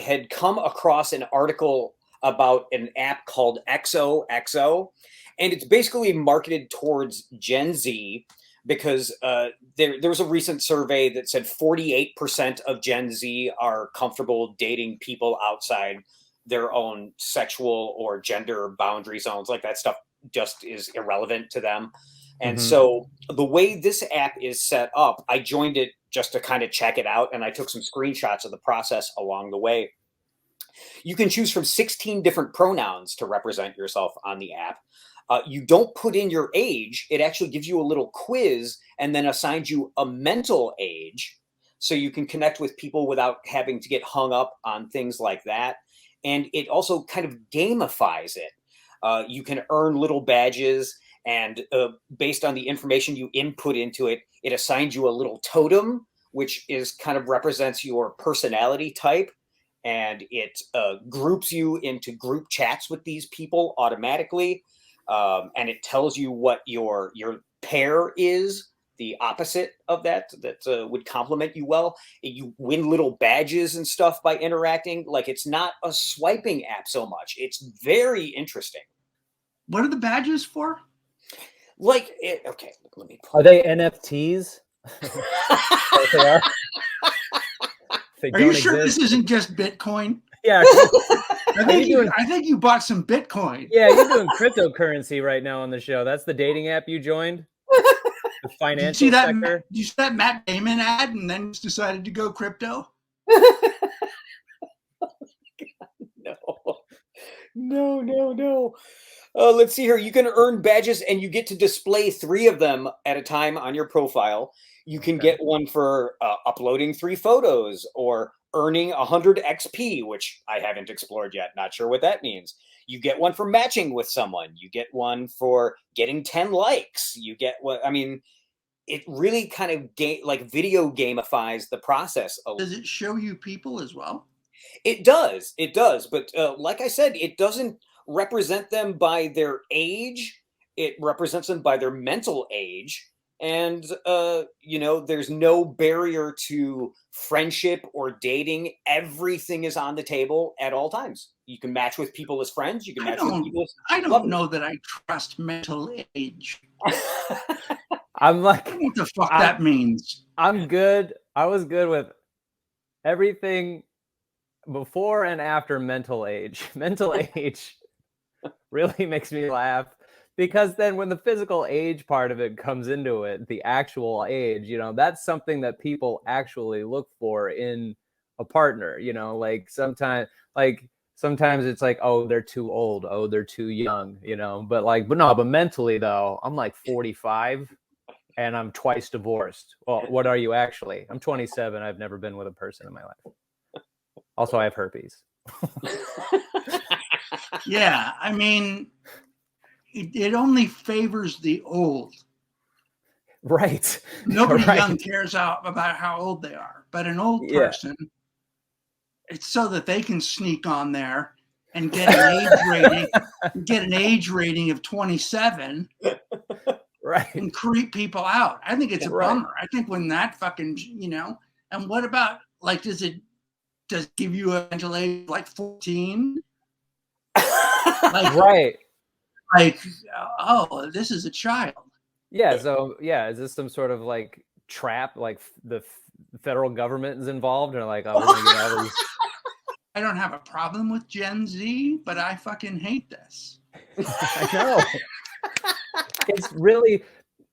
had come across an article about an app called XOXO, and it's basically marketed towards Gen Z because there was a recent survey that said 48% of Gen Z are comfortable dating people outside their own sexual or gender boundary zones. Like that stuff just is irrelevant to them. And Mhm. so the way this app is set up, I joined it just to kind of check it out, and I took some screenshots of the process along the way. You can choose from 16 different pronouns to represent yourself on the app. You don't put in your age, it actually gives you a little quiz and then assigns you a mental age so you can connect with people without having to get hung up on things like that. And it also kind of gamifies it. You can earn little badges, and based on the information you input into it, it assigns you a little totem, which is kind of represents your personality type, and it groups you into group chats with these people automatically, and it tells you what your pair is, the opposite of that would complement you well. You win little badges and stuff by interacting. Like, it's not a swiping app so much. It's very interesting. What are the badges for? Like, okay, let me Are they NFTs? They are. They Are you don't sure exist. this isn't just Bitcoin? Yeah. I think you bought some Bitcoin. Yeah, you're doing cryptocurrency right now on the show. That's the dating app you joined? The financial sector? Did you see that Matt Damon ad and then just decided to go crypto? No. Let's see here. You can earn badges, and you get to display 3 of them at a time on your profile. You can get one for uploading 3 photos or earning 100 XP, which I haven't explored yet. Not sure what that means. You get one for matching with someone. You get one for getting 10 likes. You get what I mean. It really kind of like video gamifies the process. Does it show you people as well? It does. But like I said, it doesn't represent them by their age. It represents them by their mental age. And, there's no barrier to friendship or dating. Everything is on the table at all times. You can match with people as friends. You can match with people as I don't lovers. know that I trust mental age. I'm like, I don't know what the fuck that means. I'm good. I was good with everything before and after mental age. Mental age really makes me laugh, because then when the physical age part of it comes into it, the actual age, that's something that people actually look for in a partner. Sometimes it's like, oh, they're too old, oh, they're too young, but mentally though, I'm like 45 and I'm twice divorced. Well, what are you actually? I'm 27. I've never been with a person in my life. Also, I have herpes. Yeah, I mean, it only favors the old. Right. Nobody young cares about how old they are, but an old person, it's so that they can sneak on there and get an age rating of 27. Right. And creep people out. I think it's a bummer. I think when that fucking, and what about, like, does it give you a mental age like 14? Right. Like, oh, this is a child. Yeah. So, is this some sort of like trap? Like the federal government is involved, or like, oh, we're gonna get all these. I don't have a problem with Gen Z, but I fucking hate this. I know. It's really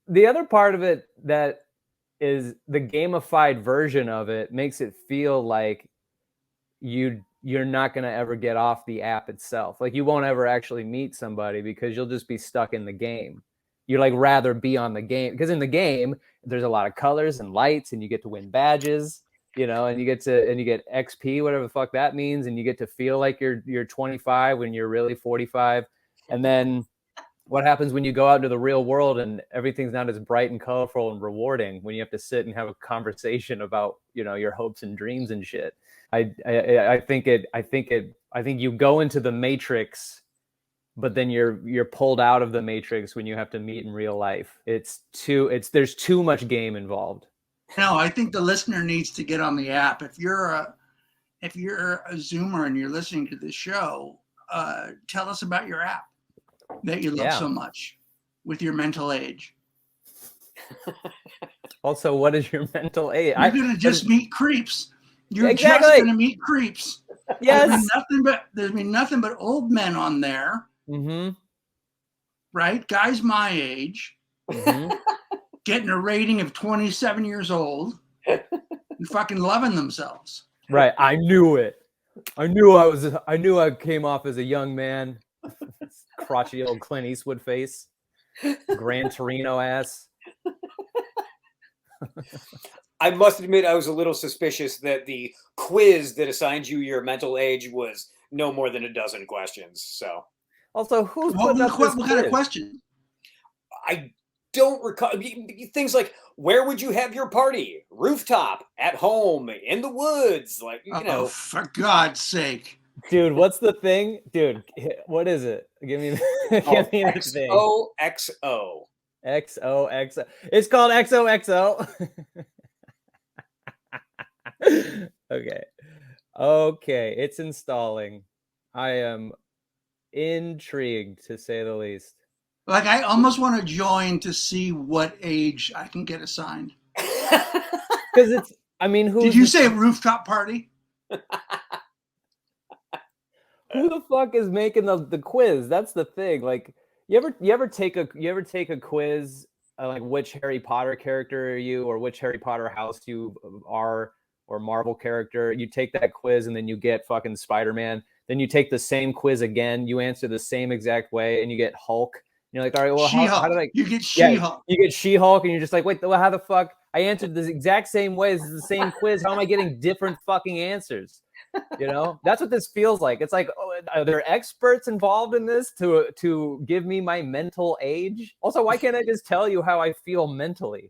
the other part of it that is the gamified version of it makes it feel like you're not going to ever get off the app itself. Like, you won't ever actually meet somebody because you'll just be stuck in the game. You like rather be on the game, because in the game there's a lot of colors and lights, and you get to win badges, and you get XP, whatever the fuck that means, and you get to feel like you're 25 when you're really 45. And then what happens when you go out into the real world and everything's not as bright and colorful and rewarding, when you have to sit and have a conversation about, your hopes and dreams and shit. I think you go into the matrix, but then you're pulled out of the matrix when you have to meet in real life. There's too much game involved. No, I think the listener needs to get on the app. If you're if you're a Zoomer and you're listening to this show, tell us about your app that you love so much with your mental age. Also, what is your mental age? You're going to just meet creeps. You're Exactly. just going to meet creeps. Yes. There's been nothing but old men on there. Mm-hmm. Right? Guys my age. Mm-hmm. Getting a rating of 27 years old and fucking loving themselves. Right. I knew it. I knew I came off as a young man. Crotchety old Clint Eastwood face. Gran Torino ass. I must admit, I was a little suspicious that the quiz that assigned you your mental age was no more than a dozen questions. So, also, who's what putting up this kind of question? I don't recall things like, where would you have your party? Rooftop, at home, in the woods, like, you know. For God's sake. Dude, what's the thing? Dude, what is it? Give me the thing. XOXO. XOXO. It's called XOXO. Okay, it's installing. I am intrigued, to say the least. Like, I almost want to join to see what age I can get assigned. Because it's, I mean, who did you say rooftop party? Who the fuck is making the quiz? That's the thing. Like, you ever take a quiz, like which Harry Potter character are you, or which Harry Potter house you are, or Marvel character? You take that quiz and then you get fucking Spider-Man. Then you take the same quiz again. You answer the same exact way, and you get Hulk. You're like, all right, well, how did I? You get She-Hulk. You get She-Hulk, and you're just like, wait, well, how the fuck? I answered the exact same way. This is the same quiz. How am I getting different fucking answers? You know, that's what this feels like. It's like, oh, are there experts involved in this to give me my mental age? Also, why can't I just tell you how I feel mentally?